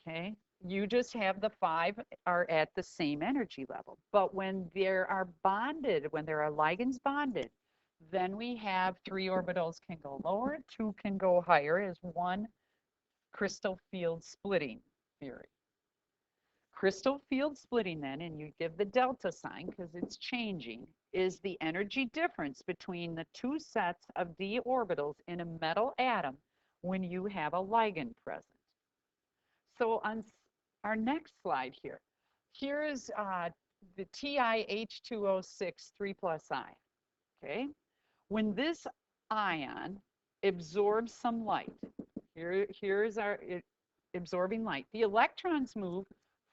okay, you just have the 5 are at the same energy level. But when there are bonded, when there are ligands bonded, then we have 3 orbitals can go lower, 2 can go higher as one crystal field splitting theory. Crystal field splitting then, and you give the delta sign because it's changing, is the energy difference between the 2 sets of d orbitals in a metal atom when you have a ligand present. So on our next slide here, here is the TiH2O6 3 plus I, okay? When this ion absorbs some light, here's our absorbing light. The electrons move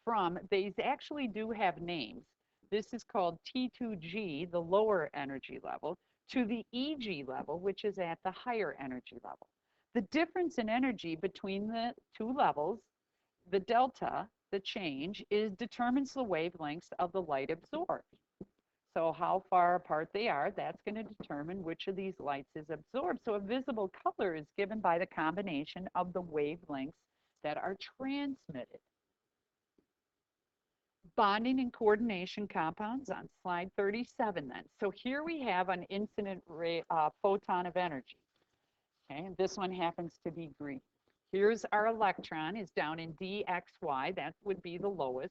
from, these actually do have names. This is called T2G, the lower energy level, to the EG level, which is at the higher energy level. The difference in energy between the 2 levels, the delta, the change, determines the wavelengths of the light absorbed. So how far apart they are, that's going to determine which of these lights is absorbed. So a visible color is given by the combination of the wavelengths that are transmitted. Bonding and coordination compounds on slide 37 then. So here we have an incident ray, photon of energy. Okay, and this one happens to be green. Here's our electron is down in dxy, that would be the lowest.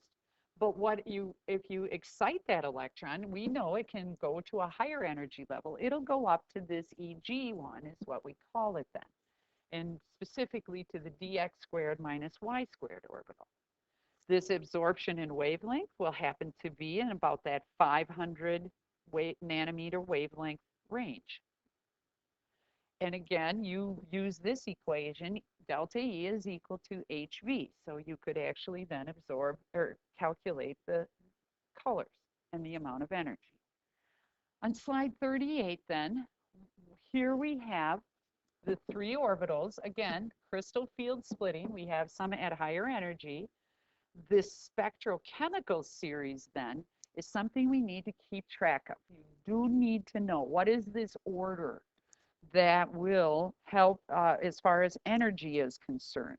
But if you excite that electron, we know it can go to a higher energy level. It'll go up to this EG1 is what we call it then, and specifically to the dx squared minus y squared orbital. This absorption in wavelength will happen to be in about that 500 nanometer wavelength range. And again, you use this equation, delta E is equal to HV. So you could actually then absorb or calculate the colors and the amount of energy. On slide 38 then, here we have the 3 orbitals. Again, crystal field splitting. We have some at higher energy. This spectrochemical series then is something we need to keep track of. You do need to know what is this order that will help as far as energy is concerned.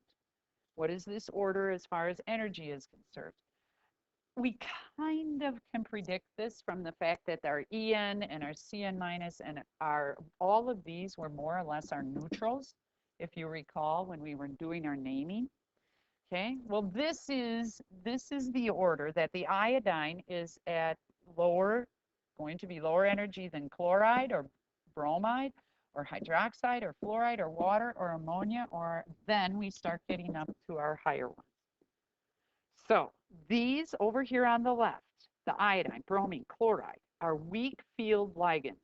What is this order as far as energy is concerned? We kind of can predict this from the fact that our En and our Cn minus and all of these were more or less our neutrals, if you recall when we were doing our naming. Okay, well this is the order that the iodine is at going to be lower energy than chloride or bromide or hydroxide or fluoride or water or ammonia, or then we start getting up to our higher ones. So these over here on the left, the iodine, bromine, chloride, are weak field ligands.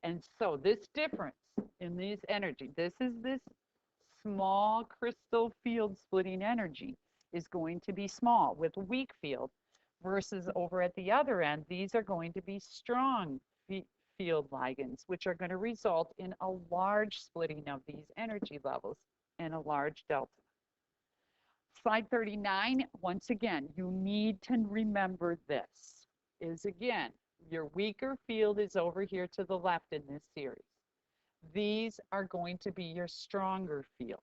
And so this difference in these energy, this small crystal field splitting energy is going to be small with weak field versus over at the other end, these are going to be strong field ligands, which are going to result in a large splitting of these energy levels and a large delta. Slide 39, once again, you need to remember this is again, your weaker field is over here to the left in this series. These are going to be your stronger field.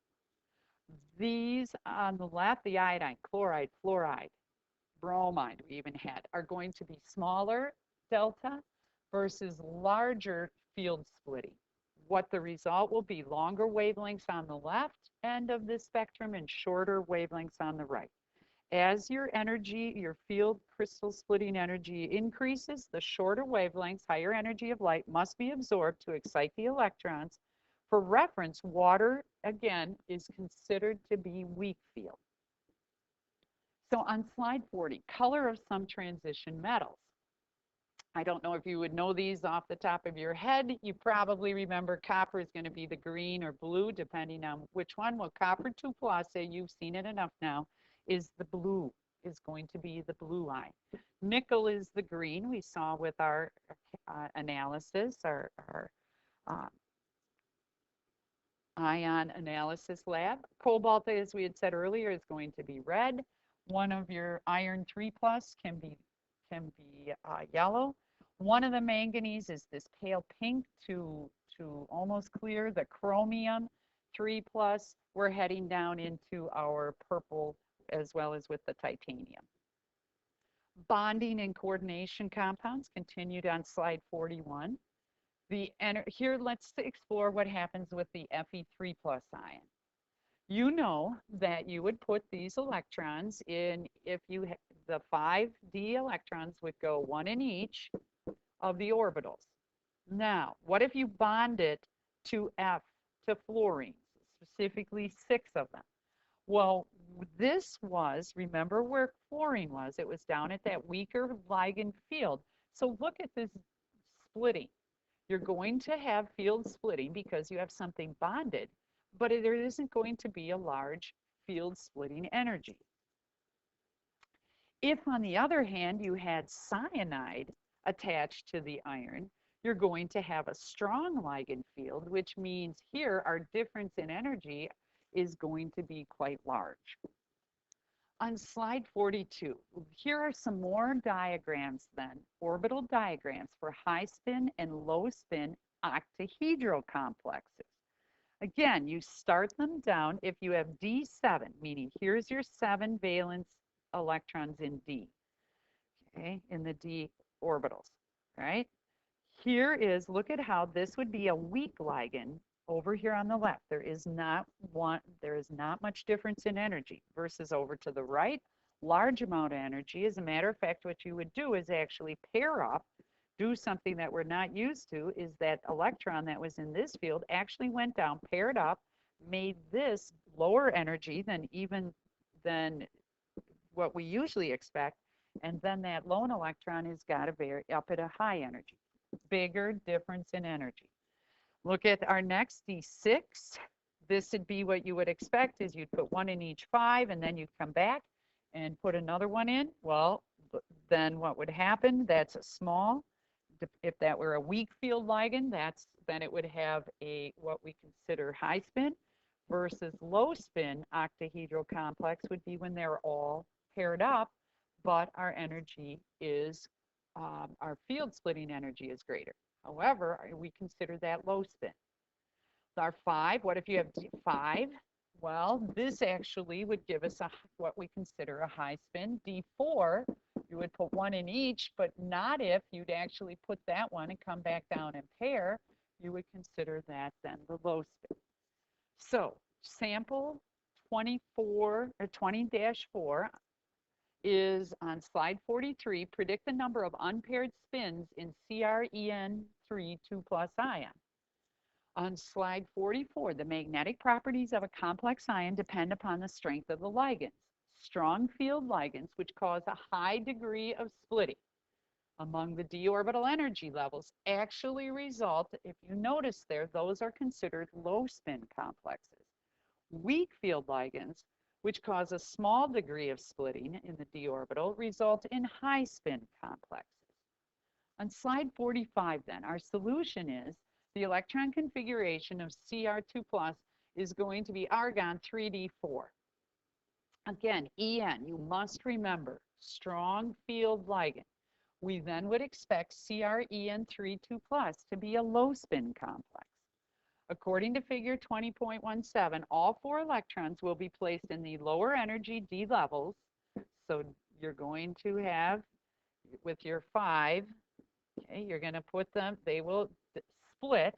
These on the left, the iodine, chloride, fluoride, bromide we even had, are going to be smaller delta versus larger field splitting. What the result will be, longer wavelengths on the left end of the spectrum and shorter wavelengths on the right. As your energy, your field crystal splitting energy increases, the shorter wavelengths, higher energy of light must be absorbed to excite the electrons. For reference, water, again, is considered to be weak field. So on slide 40, color of some transition metals. I don't know if you would know these off the top of your head. You probably remember copper is going to be the green or blue, depending on which one. Well, copper 2 plus, you've seen it enough now, is the blue, is going to be the blue line. Nickel is the green we saw with our analysis, our ion analysis lab. Cobalt, as we had said earlier, is going to be red. One of your iron 3 plus can be yellow. One of the manganese is this pale pink to almost clear. The chromium 3 plus, we're heading down into our purple as well as with the titanium. Bonding and coordination compounds continued on slide 41. Here, let's explore what happens with the Fe3 plus ion. You know that you would put these electrons in, the 5d electrons would go one in each of the orbitals. Now, what if you bond it to fluorine, specifically 6 of them? Well, this was, remember where fluorine was, it was down at that weaker ligand field. So look at this splitting. You're going to have field splitting because you have something bonded, but there isn't going to be a large field splitting energy. If, on the other hand, you had cyanide attached to the iron, you're going to have a strong ligand field, which means here our difference in energy is going to be quite large. On slide 42, here are some more diagrams then, orbital diagrams for high spin and low spin octahedral complexes. Again, you start them down if you have D7, meaning here's your 7 valence electrons in D, okay, in the D orbitals, right? Here is, look at how this would be a weak ligand over here on the left. There is not much difference in energy versus over to the right, large amount of energy. As a matter of fact, what you would do is actually pair up, do something that we're not used to, is that electron that was in this field actually went down, paired up, made this lower energy than what we usually expect, and then that lone electron has got to up at a high energy. Bigger difference in energy. Look at our next D6. This would be what you would expect is you'd put one in each 5 and then you'd come back and put another one in. Well, then what would happen? That's a small. If that were a weak field ligand, then it would have what we consider high spin, versus low spin octahedral complex would be when they're all paired up, but our energy is our field splitting energy is greater. However, we consider that low spin. Our 5, what if you have 5? Well, this actually would give us what we consider a high spin. D4, you would put one in each, but not if you'd actually put that one and come back down and pair. You would consider that then the low spin. So sample 24 or 20-4 is on slide 43. Predict the number of unpaired spins in CrEn3 2+ ion. On slide 44, the magnetic properties of a complex ion depend upon the strength of the ligands. Strong field ligands, which cause a high degree of splitting among the d orbital energy levels, actually result, if you notice there, those are considered low spin complexes. Weak field ligands, which cause a small degree of splitting in the d orbital, result in high spin complexes. On slide 45 then, our solution is the electron configuration of Cr2+ is going to be argon 3d4. Again, En, you must remember, strong field ligand. We then would expect CrEn3 2+ to be a low spin complex. According to figure 20.17, all 4 electrons will be placed in the lower energy d levels. So you're going to have, with your 5, okay, you're going to put them, they will split,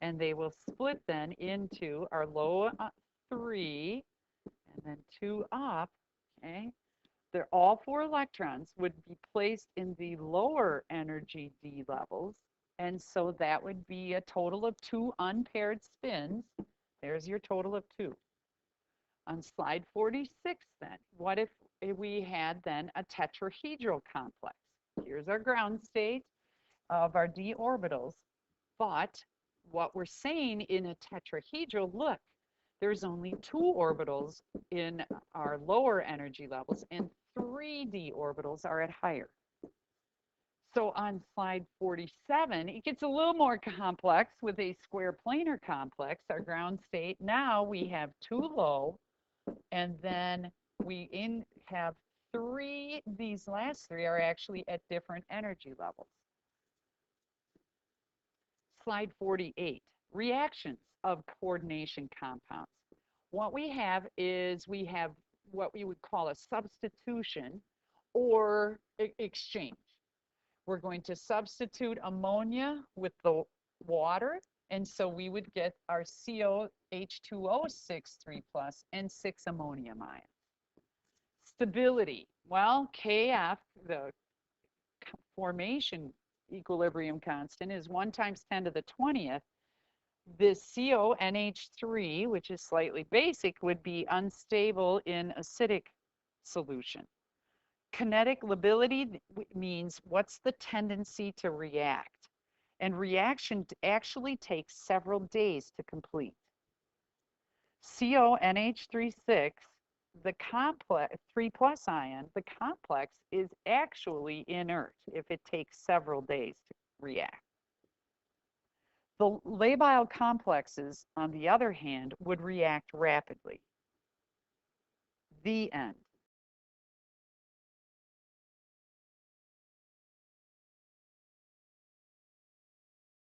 and they will split then into our low 3, and then 2 up, okay? All 4 electrons would be placed in the lower energy d levels, and so that would be a total of 2 unpaired spins. There's your total of 2. On slide 46 then, what if we had then a tetrahedral complex? Here's our ground state of our d orbitals, but what we're saying in a tetrahedral, look, there's only 2 orbitals in our lower energy levels and 3 d orbitals are at higher. So on slide 47, it gets a little more complex with a square planar complex, our ground state. Now we have 2 low, and then we have 3, these last 3 are actually at different energy levels. Slide 48, reactions of coordination compounds. What we have is we have what we would call a substitution or exchange. We're going to substitute ammonia with the water, and so we would get our COH2O6 3+ and 6 ammonium ions. Stability, well, KF, the formation equilibrium constant, is 1 times 10 to the 20th. This CONH3, which is slightly basic, would be unstable in acidic solution. Kinetic lability means what's the tendency to react. And reaction actually takes several days to complete. CONH36, the complex 3+ ion, the complex is actually inert if it takes several days to react. The labile complexes, on the other hand, would react rapidly. The end.